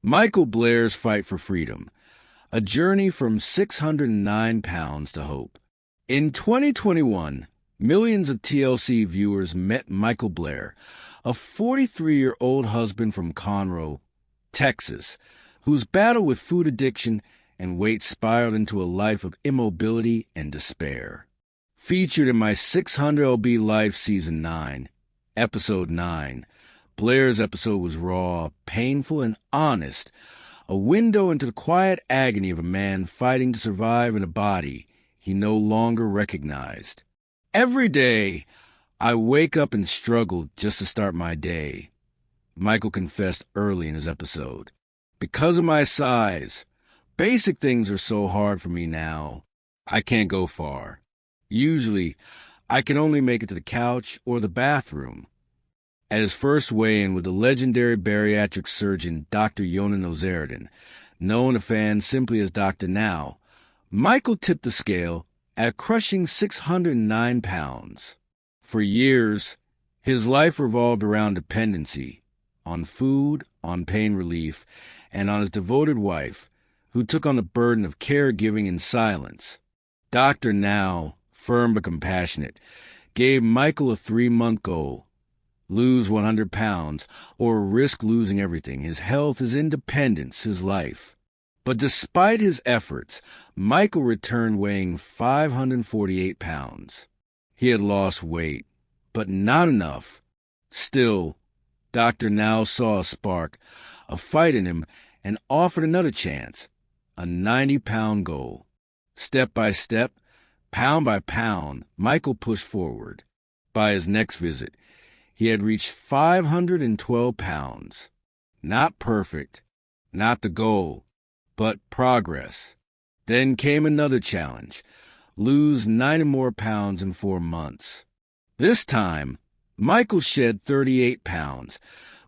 Michael Blair's Fight for Freedom, a journey from 609 pounds to hope. In 2021, millions of TLC viewers met Michael Blair, a 43-year-old husband from Conroe, Texas, whose battle with food addiction and weight spiraled into a life of immobility and despair. Featured in my 600 LB Life Season 9, Episode 9, Blair's episode was raw, painful, and honest, a window into the quiet agony of a man fighting to survive in a body he no longer recognized. Every day, I wake up and struggle just to start my day, Michael confessed early in his episode. Because of my size, basic things are so hard for me now. I can't go far. Usually, I can only make it to the couch or the bathroom. At his first weigh-in with the legendary bariatric surgeon Dr. Younan Nowzaradan, known to fans simply as Dr. Now, Michael tipped the scale at a crushing 609 pounds. For years, his life revolved around dependency, on food, on pain relief, and on his devoted wife, who took on the burden of caregiving in silence. Dr. Now, firm but compassionate, gave Michael a 3-month goal: lose 100 pounds or risk losing everything, his health, his independence, his life. But despite his efforts, Michael returned weighing 548 pounds. He had lost weight, but not enough. Still, Dr. Now saw a spark, a fight in him, and offered another chance, a 90-pound goal. Step by step, pound by pound, Michael pushed forward. By his next visit, he had reached 512 pounds. Not perfect, not the goal, but progress. Then came another challenge: lose 90 more pounds in 4 months. This time, Michael shed 38 pounds,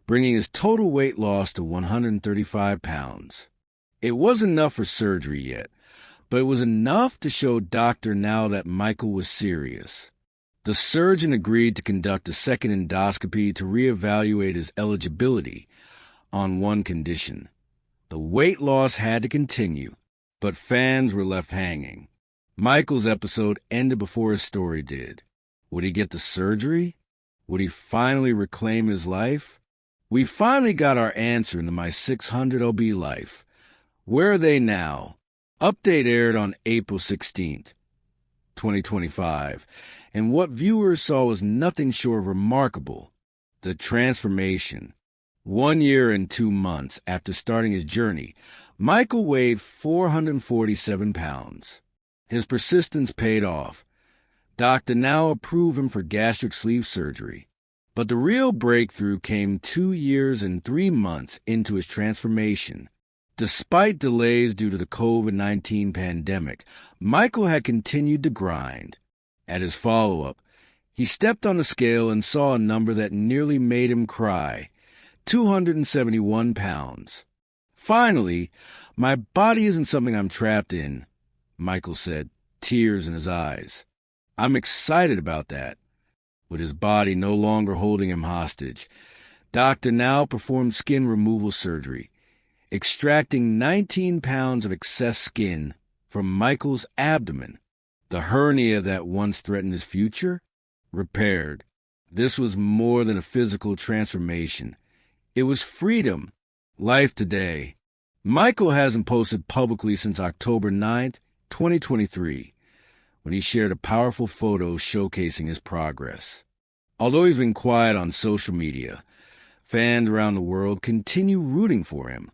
bringing his total weight loss to 135 pounds. It wasn't enough for surgery yet, but it was enough to show Dr. Now that Michael was serious. The surgeon agreed to conduct a second endoscopy to reevaluate his eligibility on one condition: the weight loss had to continue, but fans were left hanging. Michael's episode ended before his story did. Would he get the surgery? Would he finally reclaim his life? We finally got our answer in the My 600 LB Life. Where are they now? Update aired on April 16th, 2025, and what viewers saw was nothing short of remarkable: the transformation. 1 year and 2 months after starting his journey, Michael weighed 447 pounds. His persistence paid off. Dr. Now approved him for gastric sleeve surgery. But the real breakthrough came 2 years and 3 months into his transformation. Despite delays due to the COVID-19 pandemic, Michael had continued to grind. At his follow-up, he stepped on the scale and saw a number that nearly made him cry: 271 pounds. Finally, my body isn't something I'm trapped in, Michael said, tears in his eyes. I'm excited about that. With his body no longer holding him hostage, Dr. Now performed skin removal surgery, extracting 19 pounds of excess skin from Michael's abdomen. The hernia that once threatened his future? Repaired. This was more than a physical transformation. It was freedom. Life today. Michael hasn't posted publicly since October 9th, 2023, when he shared a powerful photo showcasing his progress. Although he's been quiet on social media, fans around the world continue rooting for him,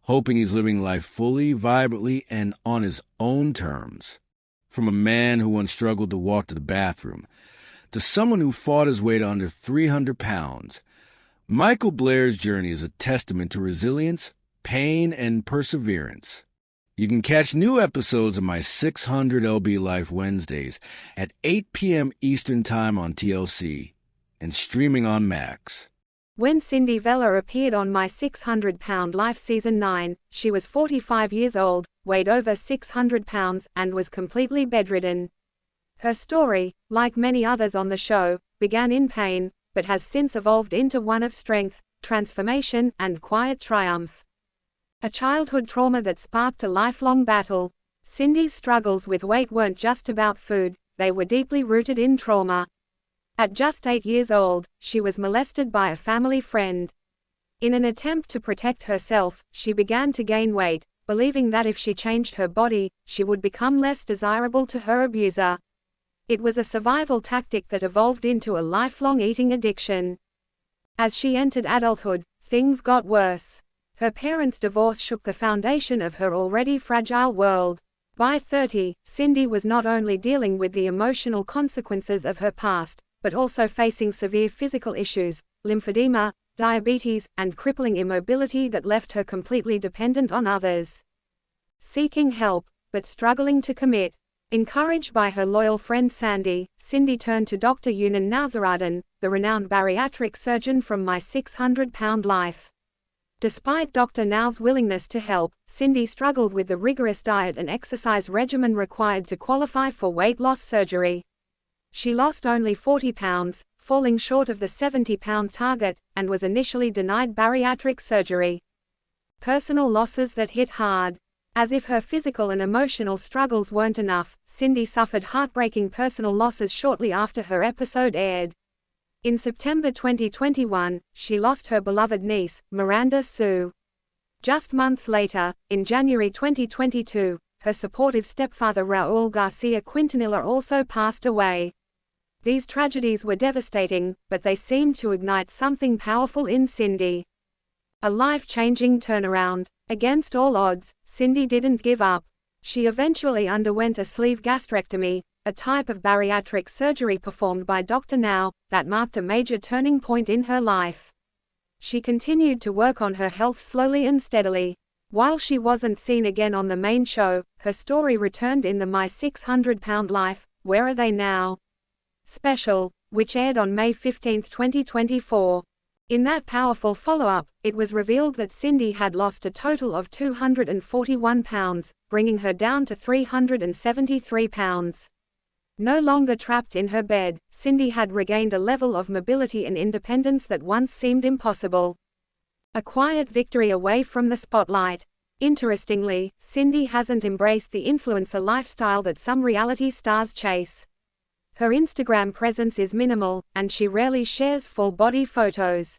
hoping he's living life fully, vibrantly, and on his own terms. From a man who once struggled to walk to the bathroom to someone who fought his way to under 300 pounds, Michael Blair's journey is a testament to resilience, pain, and perseverance. You can catch new episodes of my 600 LB Life Wednesdays at 8 p.m. Eastern Time on TLC and streaming on Max. When Cindy Vela appeared on My 600-Pound Life Season 9, she was 45 years old, weighed over 600 pounds, and was completely bedridden. Her story, like many others on the show, began in pain, but has since evolved into one of strength, transformation, and quiet triumph. A childhood trauma that sparked a lifelong battle. Cindy's struggles with weight weren't just about food, they were deeply rooted in trauma. At just 8 years old, she was molested by a family friend. In an attempt to protect herself, she began to gain weight, believing that if she changed her body, she would become less desirable to her abuser. It was a survival tactic that evolved into a lifelong eating addiction. As she entered adulthood, things got worse. Her parents' divorce shook the foundation of her already fragile world. By 30, Cindy was not only dealing with the emotional consequences of her past, but also facing severe physical issues, lymphedema, diabetes, and crippling immobility that left her completely dependent on others. Seeking help, but struggling to commit. Encouraged by her loyal friend Sandy, Cindy turned to Dr. Younan Nowzaradan, the renowned bariatric surgeon from My 600-Pound Life. Despite Dr. Now's willingness to help, Cindy struggled with the rigorous diet and exercise regimen required to qualify for weight loss surgery. She lost only 40 pounds, falling short of the 70-pound target, and was initially denied bariatric surgery. Personal losses that hit hard. As if her physical and emotional struggles weren't enough, Cindy suffered heartbreaking personal losses shortly after her episode aired. In September 2021, she lost her beloved niece, Miranda Sue. Just months later, in January 2022, her supportive stepfather Raul Garcia Quintanilla also passed away. These tragedies were devastating, but they seemed to ignite something powerful in Cindy. A life-changing turnaround. Against all odds, Cindy didn't give up. She eventually underwent a sleeve gastrectomy, a type of bariatric surgery performed by Dr. Now, that marked a major turning point in her life. She continued to work on her health slowly and steadily. While she wasn't seen again on the main show, her story returned in the My 600-Pound Life, Where Are They Now? Special, which aired on May 15, 2024. In that powerful follow-up, it was revealed that Cindy had lost a total of 241 pounds, bringing her down to 373 pounds. No longer trapped in her bed, Cindy had regained a level of mobility and independence that once seemed impossible. A quiet victory away from the spotlight. Interestingly, Cindy hasn't embraced the influencer lifestyle that some reality stars chase. Her Instagram presence is minimal, and she rarely shares full-body photos.